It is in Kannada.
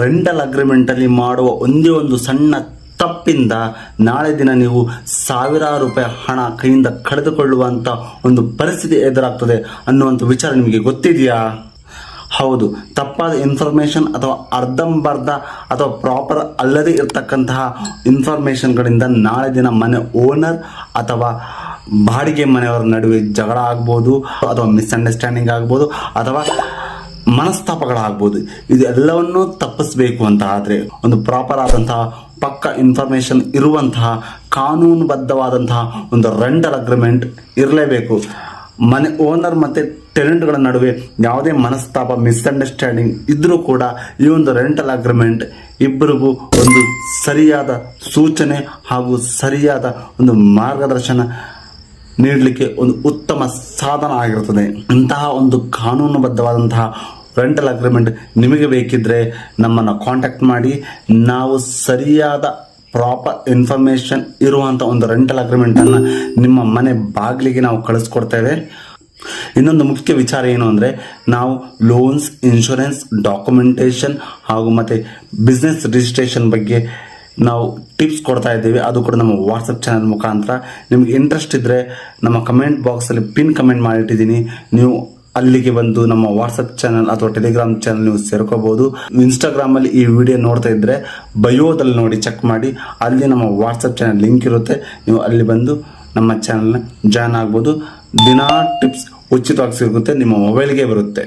ರೆಂಟಲ್ ಅಗ್ರಿಮೆಂಟಲ್ಲಿ ಮಾಡುವ ಒಂದೇ ಒಂದು ಸಣ್ಣ ತಪ್ಪಿಂದ ನಾಳೆ ದಿನ ನೀವು ಸಾವಿರಾರು ರೂಪಾಯಿ ಹಣ ಕೈಯಿಂದ ಕಳೆದುಕೊಳ್ಳುವಂಥ ಒಂದು ಪರಿಸ್ಥಿತಿ ಎದುರಾಗ್ತದೆ ಅನ್ನುವಂಥ ವಿಚಾರ ನಿಮಗೆ ಗೊತ್ತಿದೆಯಾ? ಹೌದು, ತಪ್ಪಾದ ಇನ್ಫಾರ್ಮೇಷನ್ ಅಥವಾ ಅರ್ಧಂಬರ್ಧ ಅಥವಾ ಪ್ರಾಪರ್ ಅಲ್ಲದೆ ಇರತಕ್ಕಂತಹ ಇನ್ಫಾರ್ಮೇಷನ್ಗಳಿಂದ ನಾಳೆ ದಿನ ಮನೆ ಓನರ್ ಅಥವಾ ಬಾಡಿಗೆ ಮನೆಯವರ ನಡುವೆ ಜಗಳ ಆಗ್ಬೋದು, ಅಥವಾ ಮಿಸ್ಅಂಡರ್ಸ್ಟ್ಯಾಂಡಿಂಗ್ ಆಗ್ಬೋದು, ಅಥವಾ ಮನಸ್ತಾಪಗಳಾಗ್ಬೋದು. ಇದೆಲ್ಲವನ್ನೂ ತಪ್ಪಿಸಬೇಕು ಅಂತ ಆದರೆ ಒಂದು ಪ್ರಾಪರ್ ಆದಂತಹ ಪಕ್ಕ ಇನ್ಫಾರ್ಮೇಷನ್ ಇರುವಂತಹ ಕಾನೂನುಬದ್ಧವಾದಂತಹ ಒಂದು ರೆಂಟಲ್ ಅಗ್ರಿಮೆಂಟ್ ಇರಲೇಬೇಕು. ಮನೆ ಓನರ್ ಮತ್ತು ಟೆನೆಂಟ್ಗಳ ನಡುವೆ ಯಾವುದೇ ಮನಸ್ತಾಪ ಮಿಸ್ಅಂಡರ್ಸ್ಟ್ಯಾಂಡಿಂಗ್ ಇದ್ದರೂ ಕೂಡ ಈ ಒಂದು ರೆಂಟಲ್ ಅಗ್ರಿಮೆಂಟ್ ಇಬ್ಬರಿಗೂ ಒಂದು ಸರಿಯಾದ ಸೂಚನೆ ಹಾಗೂ ಸರಿಯಾದ ಒಂದು ಮಾರ್ಗದರ್ಶನ ನೀಡಲಿಕ್ಕೆ ಒಂದು ಉತ್ತಮ ಸಾಧನ ಆಗಿರುತ್ತದೆ. ಇಂತಹ ಒಂದು ಕಾನೂನುಬದ್ಧವಾದಂತಹ ರೆಂಟಲ್ ಅಗ್ರಿಮೆಂಟ್ ನಿಮಗೆ ಬೇಕಿದ್ದರೆ ನಮ್ಮನ್ನು ಕಾಂಟ್ಯಾಕ್ಟ್ ಮಾಡಿ. ನಾವು ಸರಿಯಾದ ಪ್ರಾಪರ್ ಇನ್ಫಾರ್ಮೇಷನ್ ಇರುವಂಥ ಒಂದು ರೆಂಟಲ್ ಅಗ್ರಿಮೆಂಟನ್ನು ನಿಮ್ಮ ಮನೆ ಬಾಗಿಲಿಗೆ ನಾವು ಕಳಿಸ್ಕೊಡ್ತೇವೆ. ಇನ್ನೊಂದು ಮುಖ್ಯ ವಿಚಾರ ಏನು ಅಂದರೆ, ನಾವು ಲೋನ್ಸ್, ಇನ್ಶೂರೆನ್ಸ್, ಡಾಕ್ಯುಮೆಂಟೇಷನ್ ಹಾಗೂ ಮತ್ತು ಬಿಸ್ನೆಸ್ ರಿಜಿಸ್ಟ್ರೇಷನ್ ಬಗ್ಗೆ ನಾವು ಟಿಪ್ಸ್ ಕೊಡ್ತಾ ಇದ್ದೇವೆ. ಅದು ಕೂಡ ನಮ್ಮ ವಾಟ್ಸಪ್ ಚಾನಲ್ ಮುಖಾಂತರ. ನಿಮಗೆ ಇಂಟ್ರೆಸ್ಟ್ ಇದ್ದರೆ ನಮ್ಮ ಕಮೆಂಟ್ ಬಾಕ್ಸಲ್ಲಿ ಪಿನ್ ಕಮೆಂಟ್ ಮಾಡಿಟ್ಟಿದ್ದೀನಿ, ನೀವು ಅಲ್ಲಿಗೆ ಬಂದು ನಮ್ಮ ವಾಟ್ಸಪ್ ಚಾನಲ್ ಅಥವಾ ಟೆಲಿಗ್ರಾಮ್ ಚಾನಲ್ ನೀವು ಸೇರ್ಕೋಬಹುದು. ಇನ್ಸ್ಟಾಗ್ರಾಮಲ್ಲಿ ಈ ವಿಡಿಯೋ ನೋಡ್ತಾ ಇದ್ದರೆ ಬಯೋದಲ್ಲಿ ನೋಡಿ ಚೆಕ್ ಮಾಡಿ, ಅಲ್ಲಿ ನಮ್ಮ ವಾಟ್ಸಪ್ ಚಾನಲ್ ಲಿಂಕ್ ಇರುತ್ತೆ. ನೀವು ಅಲ್ಲಿ ಬಂದು ನಮ್ಮ ಚಾನಲ್ನ ಜಾಯ್ನ್ ಆಗ್ಬೋದು. ದಿನಾ ಟಿಪ್ಸ್ ಉಚಿತವಾಗಿ ಸಿಗುತ್ತೆ, ನಿಮ್ಮ ಮೊಬೈಲ್ಗೆ ಬರುತ್ತೆ.